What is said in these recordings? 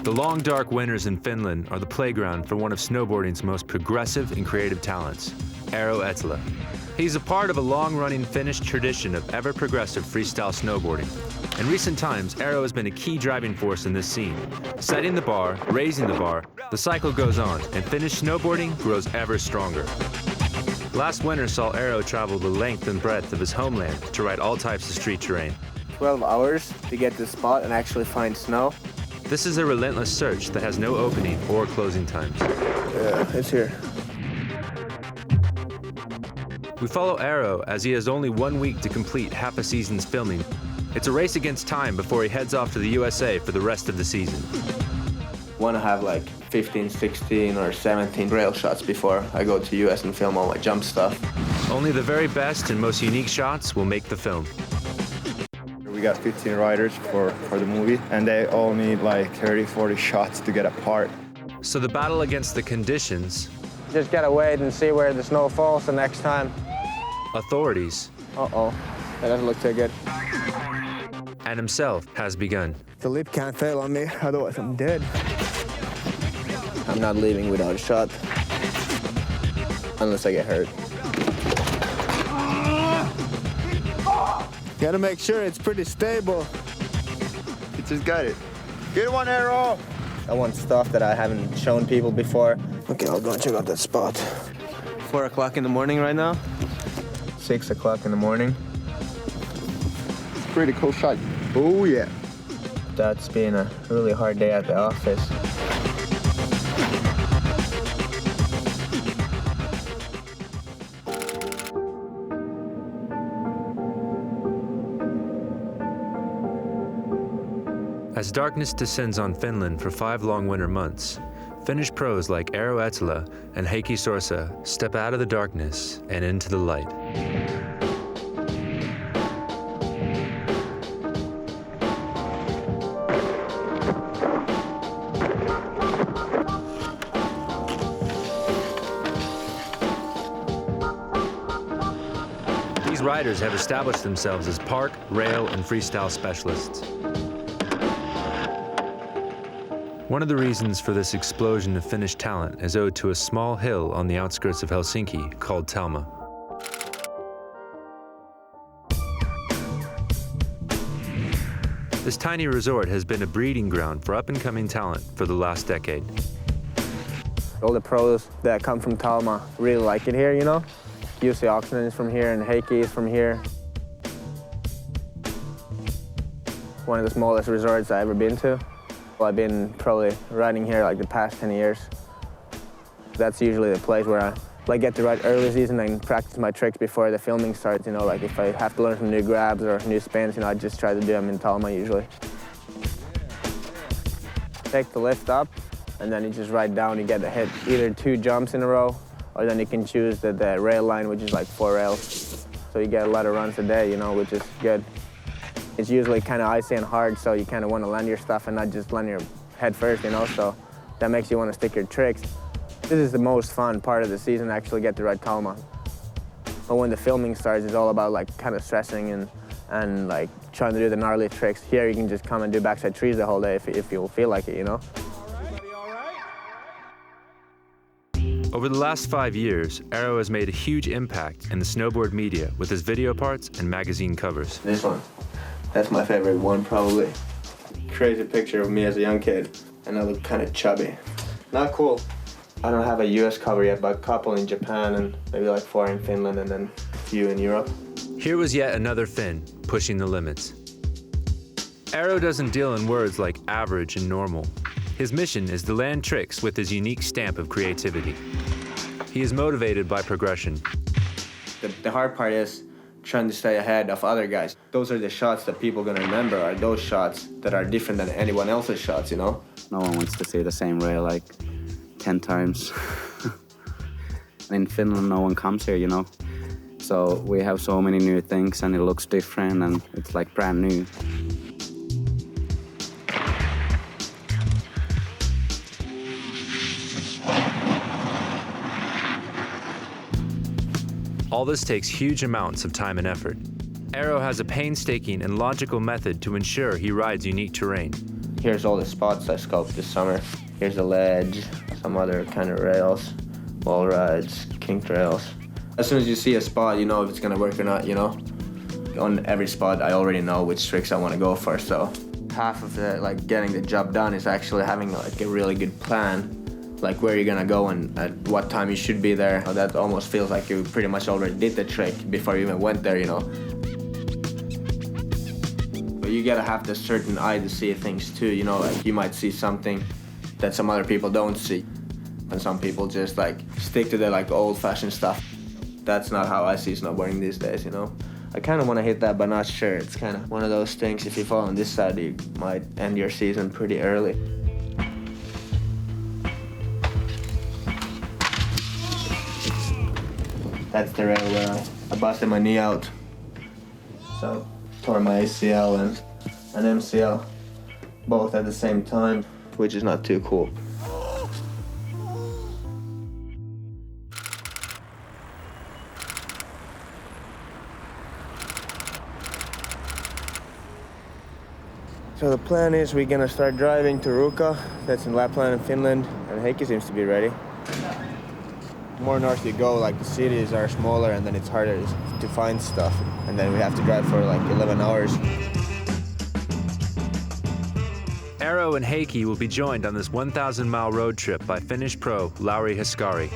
The long, dark winters in Finland are the playground for one of snowboarding's most progressive and creative talents, Eero Ettala. He's a part of a long-running Finnish tradition of ever-progressive freestyle snowboarding. In recent times, Eero has been a key driving force in this scene. Setting the bar, raising the bar, the cycle goes on, and Finnish snowboarding grows ever stronger. Last winter saw Eero travel the length and breadth of his homeland to ride all types of street terrain. 12 hours to get to the spot and actually find snow. This is a relentless search that has no opening or closing times. Yeah, it's here. We follow Eero as he has only 1 week to complete half a season's filming. It's a race against time before he heads off to the USA for the rest of the season. Want to have like 15, 16 or 17 rail shots before I go to US and film all my jump stuff. Only the very best and most unique shots will make the film. We got 15 riders for the movie, and they all need like 30, 40 shots to get a part. So the battle against the conditions, Just gotta wait and see where the snow falls the next time. authorities, Uh-oh, that doesn't look too good. and himself has begun. The lip can't fail on me, otherwise I'm dead. I'm not leaving without a shot. Unless I get hurt. Gotta make sure it's pretty stable. You just got it. Good one, Eero! I want stuff that I haven't shown people before. Okay, I'll go and check out that spot. 4 o'clock in the morning right now. 6 o'clock in the morning. It's a pretty cool shot. Oh, yeah. That's been a really hard day at the office. As darkness descends on Finland for 5 long winter months, Finnish pros like Eero Ettala and Heikki Sorsa step out of the darkness and into the light. These riders have established themselves as park, rail, and freestyle specialists. One of the reasons for this explosion of Finnish talent is owed to a small hill on the outskirts of Helsinki called Talma. This tiny resort has been a breeding ground for up-and-coming talent for the last decade. All the pros that come from Talma really like it here, you know? Jussi Oxenen is from here and Heikki is from here. One of the smallest resorts I've ever been to. Well, I've been probably riding here like the past 10 years. That's usually the place where I get to ride early season and practice my tricks before the filming starts. You know, like if I have to learn some new grabs or new spins, you know, I just try to do them in Talma usually. Take the lift up, and then you just ride down. You get to hit either 2 jumps in a row, or then you can choose the rail line, which is like 4 rails. So you get a lot of runs a day, you know, which is good. It's usually kind of icy and hard, so you kind of want to land your stuff and not just land your head first, you know, so that makes you want to stick your tricks. This is the most fun part of the season, actually get to ride Talma. But when the filming starts, it's all about like kind of stressing and like trying to do the gnarly tricks. Here you can just come and do backside trees the whole day if you feel like it, you know? Over the last 5 years, Eero has made a huge impact in the snowboard media with his video parts and magazine covers. This one. That's my favorite one, probably. Crazy picture of me as a young kid, and I look kind of chubby. Not cool. I don't have a US cover yet, but a couple in Japan and maybe like 4 in Finland and then a few in Europe. Here was yet another Finn pushing the limits. Eero doesn't deal in words like average and normal. His mission is to land tricks with his unique stamp of creativity. He is motivated by progression. The hard part is trying to stay ahead of other guys. Those are the shots that people are gonna remember, are those shots that are different than anyone else's shots, you know? No one wants to see the same rail like 10 times. In Finland, no one comes here, you know? So we have so many new things and it looks different and it's like brand new. All this takes huge amounts of time and effort. Eero has a painstaking and logical method to ensure he rides unique terrain. Here's all the spots I scoped this summer. Here's the ledge, some other kind of rails, wall rides, kink rails. As soon as you see a spot, you know if it's gonna work or not, you know? On every spot, I already know which tricks I want to go for, so half of the, like, getting the job done is actually having, like, a really good plan, like where you're gonna go and at what time you should be there. That almost feels like you pretty much already did the trick before you even went there, you know? But you gotta have this certain eye to see things too, you know, like you might see something that some other people don't see. And some people just, like, stick to the, like, old-fashioned stuff. That's not how I see snowboarding these days, you know? I kind of want to hit that, but not sure. It's kind of one of those things, if you fall on this side, you might end your season pretty early. That's the rail where I busted my knee out. So, tore my ACL and an MCL, both at the same time, which is not too cool. So the plan is we're gonna start driving to Ruka, that's in Lapland in Finland, and Heikki seems to be ready. The more north you go, like the cities are smaller and then it's harder to find stuff. And then we have to drive for like 11 hours. Eero and Heikki will be joined on this 1,000-mile road trip by Finnish pro Lauri Haskari.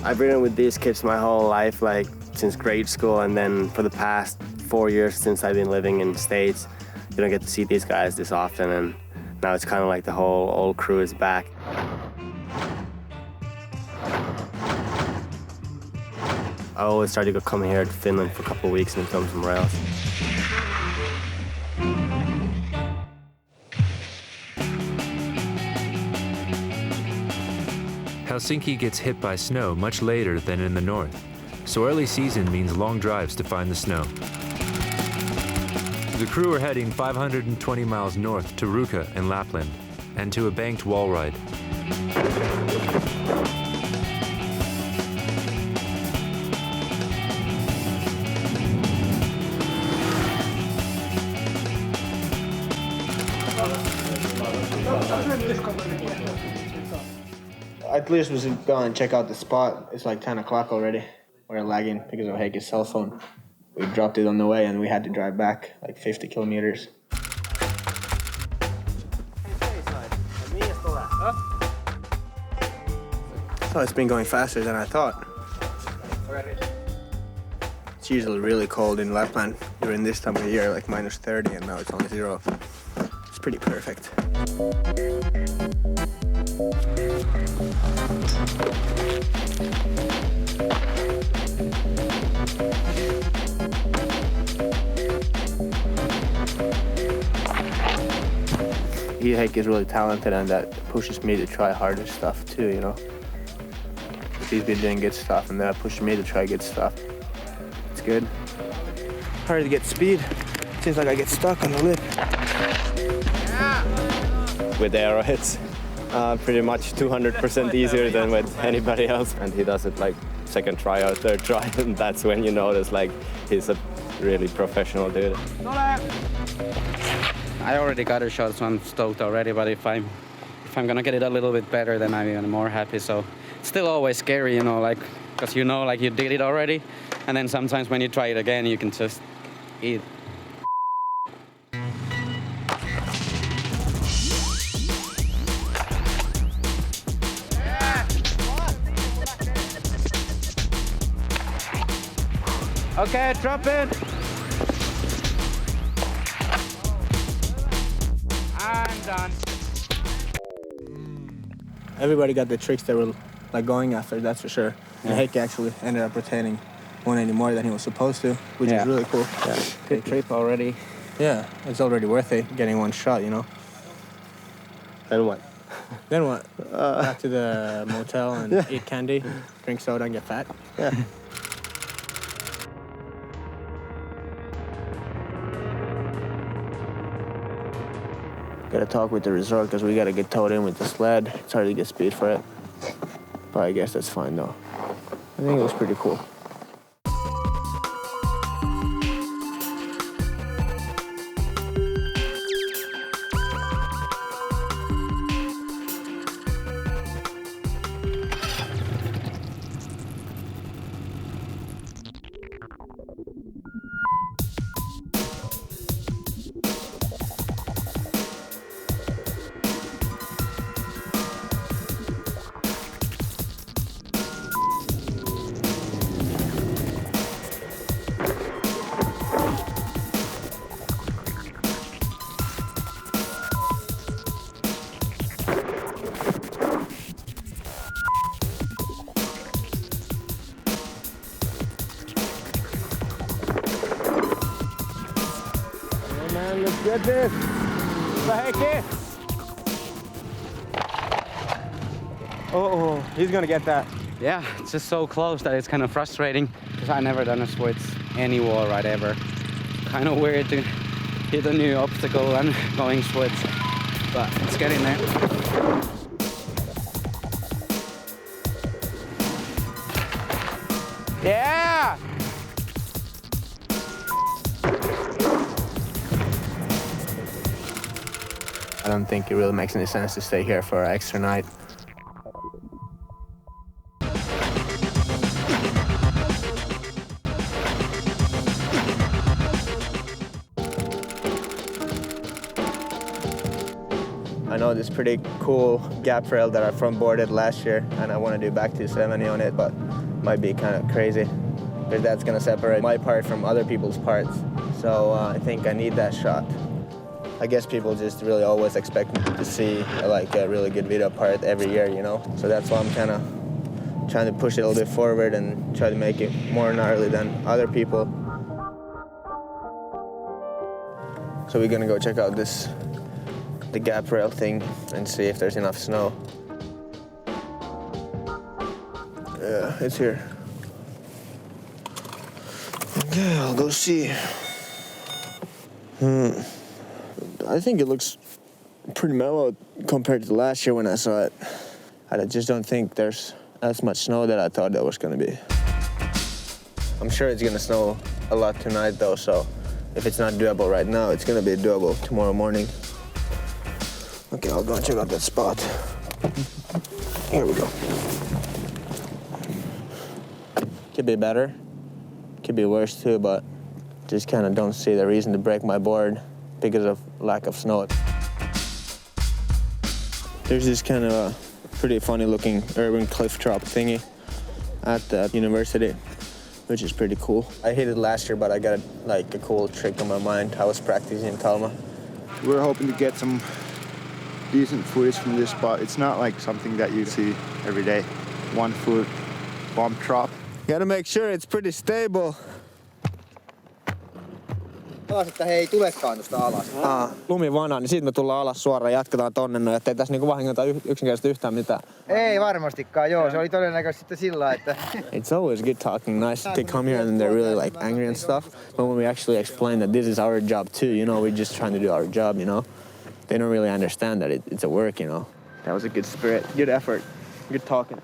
I've ridden with these kids my whole life, like since grade school, and then for the past 4 years since I've been living in the States, you don't get to see these guys this often, and now it's kind of like the whole old crew is back. I always try to come here to Finland for a couple of weeks and film some rails. Helsinki gets hit by snow much later than in the north, so early season means long drives to find the snow. The crew are heading 520 miles north to Ruka in Lapland and to a banked wall ride. At least we should go and check out the spot. It's like 10 o'clock already. We're lagging because of Heikki's cell phone. We dropped it on the way and we had to drive back like 50 kilometers. So it's been going faster than I thought. It's usually really cold in Lapland during this time of the year, like minus 30, and now it's only 0. It's pretty perfect. Heikki is really talented, and that pushes me to try harder stuff too, you know. He's been doing good stuff, and that pushes me to try good stuff. It's good. Hard to get speed. Seems like I get stuck on the lip. With Eero, it's pretty much 200% easier than with anybody else. And he does it like second try or third try, and that's when you notice like he's a really professional dude. I already got a shot, so I'm stoked already. But if I'm gonna get it a little bit better, then I'm even more happy. So it's still always scary, you know, like because you know, like you did it already, and then sometimes when you try it again, you can just eat. Okay, drop it. I'm done. Everybody got the tricks they were like going after, that's for sure. And Heikki actually ended up retaining 180 more than he was supposed to, which is really cool. Yeah. Good trip already. Yeah, it's already worth it getting one shot, you know. Then what? Then what? Back to the motel and eat candy, drink soda and get fat. Yeah. Gotta talk with the resort because we gotta get towed in with the sled. It's hard to get speed for it. But I guess that's fine though. I think it was pretty cool. Man, let's get this. Heikki. Oh, he's gonna get that. Yeah, it's just so close that it's kind of frustrating because I never done a switch any wall ride ever. Kind of weird to hit a new obstacle and going switch, but it's getting there. Yeah! I don't think it really makes any sense to stay here for an extra night. I know this pretty cool gap rail that I front boarded last year, and I want to do back 270 on it, but might be kind of crazy because that's going to separate my part from other people's parts. So I think I need that shot. I guess people just really always expect me to see like a really good video part every year, you know? So that's why I'm kind of trying to push it a little bit forward and try to make it more gnarly than other people. So we're gonna go check out the gap rail thing and see if there's enough snow. Yeah, it's here. Okay, I'll go see. I think it looks pretty mellow compared to last year when I saw it. I just don't think there's as much snow that I thought there was gonna be. I'm sure it's gonna snow a lot tonight though, so if it's not doable right now, it's gonna be doable tomorrow morning. Okay, I'll go and check out that spot. Here we go. Could be better, could be worse too, but just kind of don't see the reason to break my board because of lack of snow. There's this kind of a pretty funny looking urban cliff drop thingy at the university, which is pretty cool. I hit it last year, but I got like a cool trick on my mind. I was practicing in Talma. We're hoping to get some decent footage from this spot. It's not like something that you see every day. 1 foot bump drop. Gotta make sure it's pretty stable. Taas, että hei, tulekaan tuosta alas. Lumivana, niin siitä me tullaan alas suoraan ja jatketaan tonne, no, ettei tässä niinku vahingota yksinkertaisesti yhtään mitään. Ei varmastikaan, joo. Se oli todennäköisesti sitten sillä, että... It's always good talking. Nice to come here and they're really like angry and stuff. But when we actually explain that this is our job too, you know, we're just trying to do our job, you know. They don't really understand that it's a work, you know. That was a good spirit, good effort, good talking.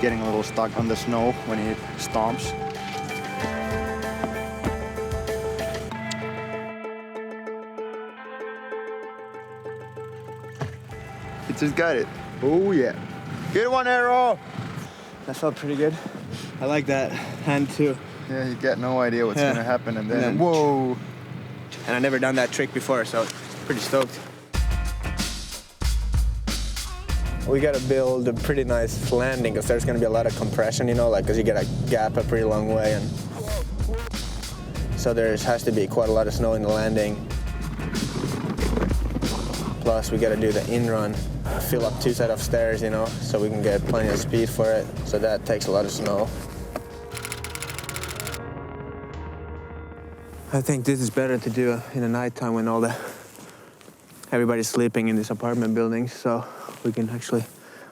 Getting a little stuck on the snow when he stomps. He just got it. Oh yeah. Good one, Eero! That felt pretty good. I like that hand too. Yeah, you got no idea what's gonna happen and then whoa! And I've never done that trick before, so pretty stoked. We gotta build a pretty nice landing because there's gonna be a lot of compression, you know, like because you gotta gap a pretty long way, and so there has to be quite a lot of snow in the landing. Plus, we gotta do the in-run, fill up 2 sets of stairs, you know, so we can get plenty of speed for it. So that takes a lot of snow. I think this is better to do in the nighttime when all the everybody's sleeping in this apartment building, so we can actually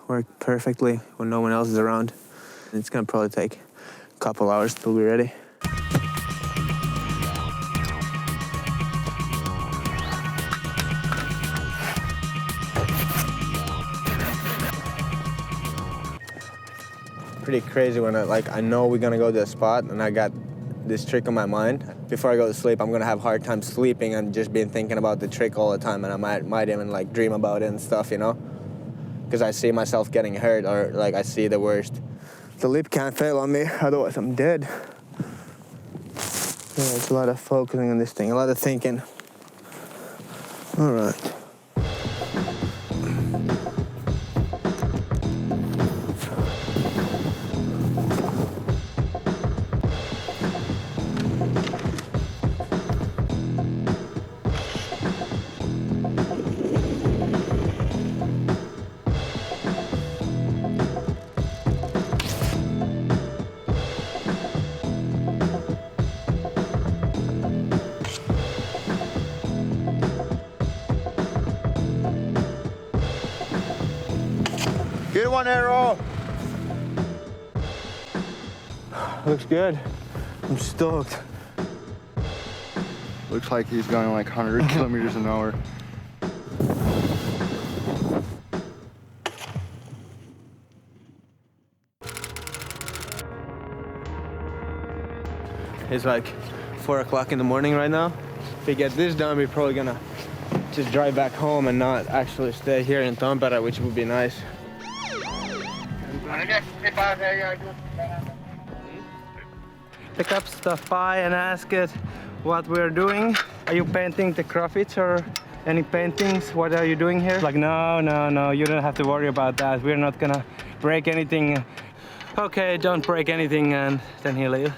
work perfectly when no one else is around. It's gonna probably take a couple hours till we're ready. Pretty crazy when I know we're gonna go to the spot and I got this trick on my mind. Before I go to sleep, I'm gonna have a hard time sleeping and just been thinking about the trick all the time, and I might even like dream about it and stuff, you know? Because I see myself getting hurt, or like I see the worst. The lip can't fail on me, otherwise I'm dead. Yeah, it's a lot of focusing on this thing, a lot of thinking. All right. Good one, Eero. Looks good. I'm stoked. Looks like he's going like 100 kilometers an hour. It's like 4 o'clock in the morning right now. If we get this done, we're probably gonna just drive back home and not actually stay here in Tampere, which would be nice. Pick up stuff by and ask it what we're doing. Are you painting the graphics or any paintings? What are you doing here? Like, no, you don't have to worry about that. We're not gonna break anything. Okay, don't break anything, and then he'll leave.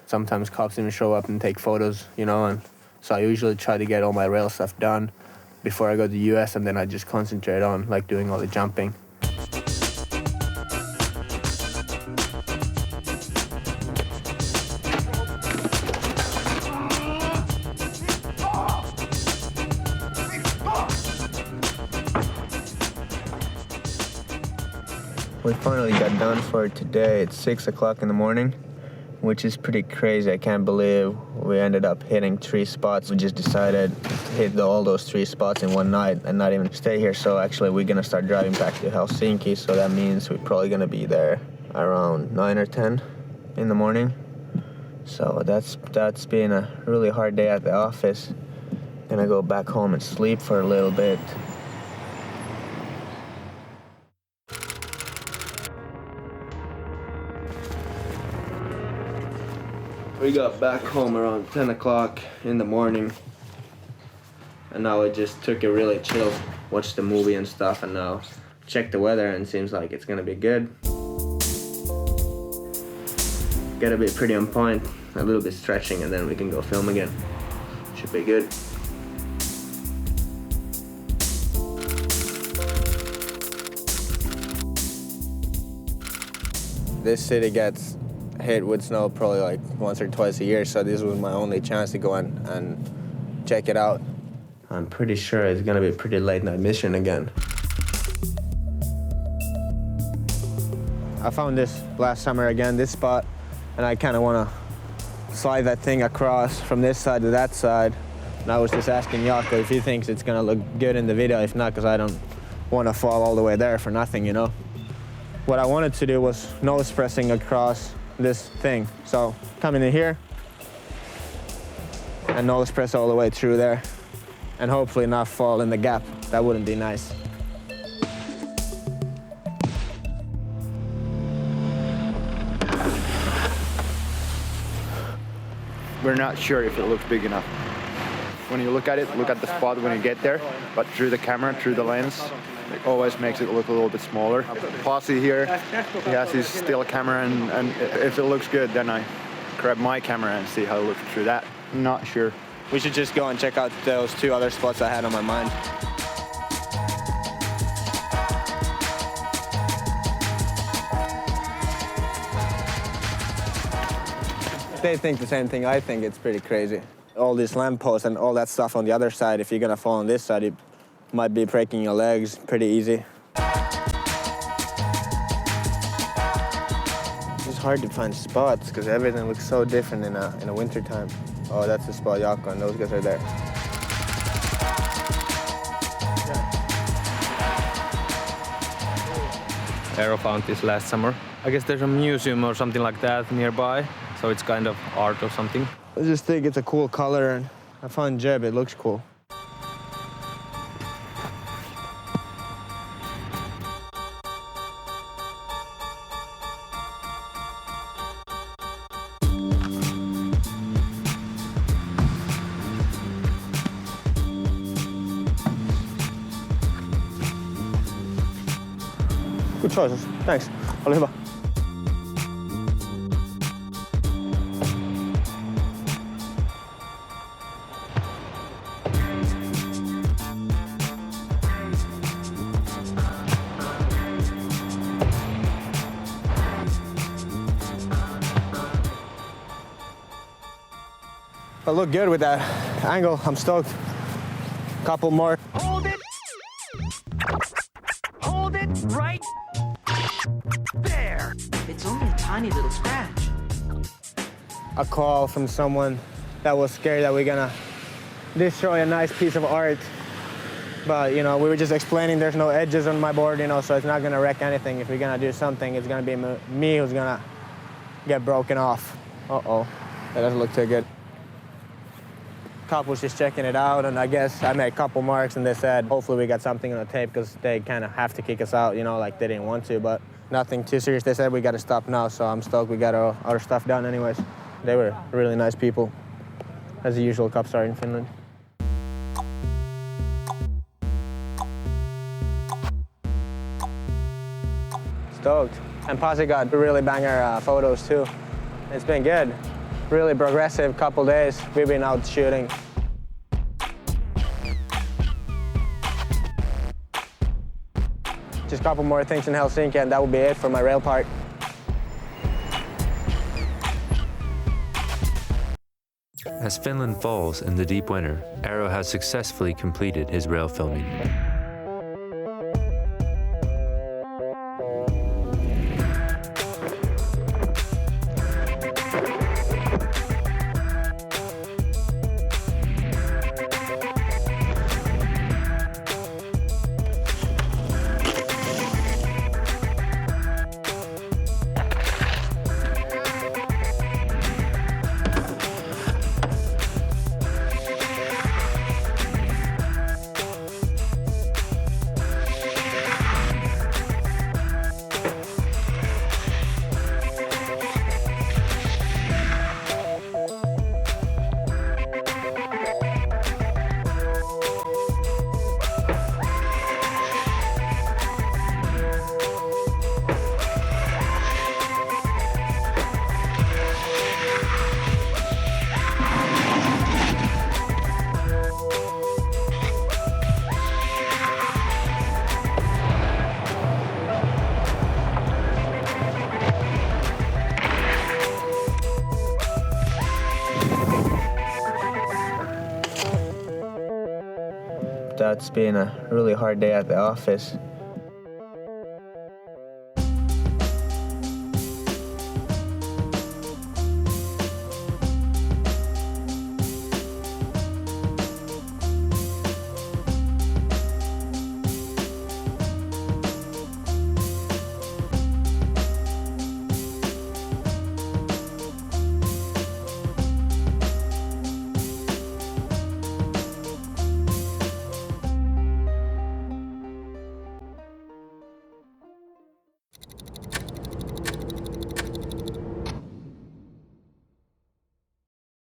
Sometimes cops even show up and take photos, you know, and so I usually try to get all my rail stuff done before I go to the US, and then I just concentrate on like doing all the jumping. We finally got done for today. It's 6 o'clock in the morning, which is pretty crazy. I can't believe we ended up hitting 3 spots. We just decided to hit all those 3 spots in one night and not even stay here. So actually we're gonna start driving back to Helsinki. So that means we're probably gonna be there around 9 or 10 in the morning. So that's been a really hard day at the office. Gonna go back home and sleep for a little bit. We got back home around 10 o'clock in the morning, and now I just took it really chill, watched the movie and stuff, and now check the weather, and it seems like it's gonna be good. Gotta be pretty on point, a little bit stretching, and then we can go film again. Should be good. This city gets hit with snow probably like once or twice a year, so this was my only chance to go and check it out. I'm pretty sure it's gonna be a pretty late night mission again. I found this last summer again, this spot, and I kind of want to slide that thing across from this side to that side. And I was just asking Jaakko if he thinks it's gonna look good in the video. If not, because I don't want to fall all the way there for nothing, you know. What I wanted to do was nose pressing across this thing. So coming in here and nose press all the way through there and hopefully not fall in the gap. That wouldn't be nice. We're not sure if it looks big enough. When you look at it, look at the spot when you get there, but through the camera, through the lens, it always makes it look a little bit smaller. Posse here, he has his still camera, and if it looks good, then I grab my camera and see how it looks through that. Not sure. We should just go and check out those 2 other spots I had on my mind. They think the same thing I think. It's pretty crazy. All these lampposts and all that stuff on the other side, if you're gonna fall on this side, you might be breaking your legs pretty easy. It's hard to find spots because everything looks so different in a winter time. Oh, that's the spot Jaakko and those guys are there. Eero found this last summer. I guess there's a museum or something like that nearby, so it's kind of art or something. I just think it's a cool color and a fun jib. It looks cool. Good choices. Thanks. Ole hyvä. I look good with that angle. I'm stoked. Couple more. Hold it! Hold it right there! It's only a tiny little scratch. A call from someone that was scared that we're gonna destroy a nice piece of art. But, you know, we were just explaining there's no edges on my board, you know, so it's not gonna wreck anything. If we're gonna do something, it's gonna be me who's gonna get broken off. Uh-oh, that doesn't look too good. Cop was just checking it out, and I guess I made a couple marks, and they said hopefully we got something on the tape because they kind of have to kick us out, you know, like they didn't want to, but nothing too serious. They said we got to stop now, so I'm stoked we got our stuff done anyways. They were really nice people, as the usual cops are in Finland. Stoked. And Pasi got really banger photos too. It's been good. Really progressive couple days. We've been out shooting. Just a couple more things in Helsinki and that will be it for my rail part. As Finland falls in the deep winter, Eero has successfully completed his rail filming. That's been a really hard day at the office.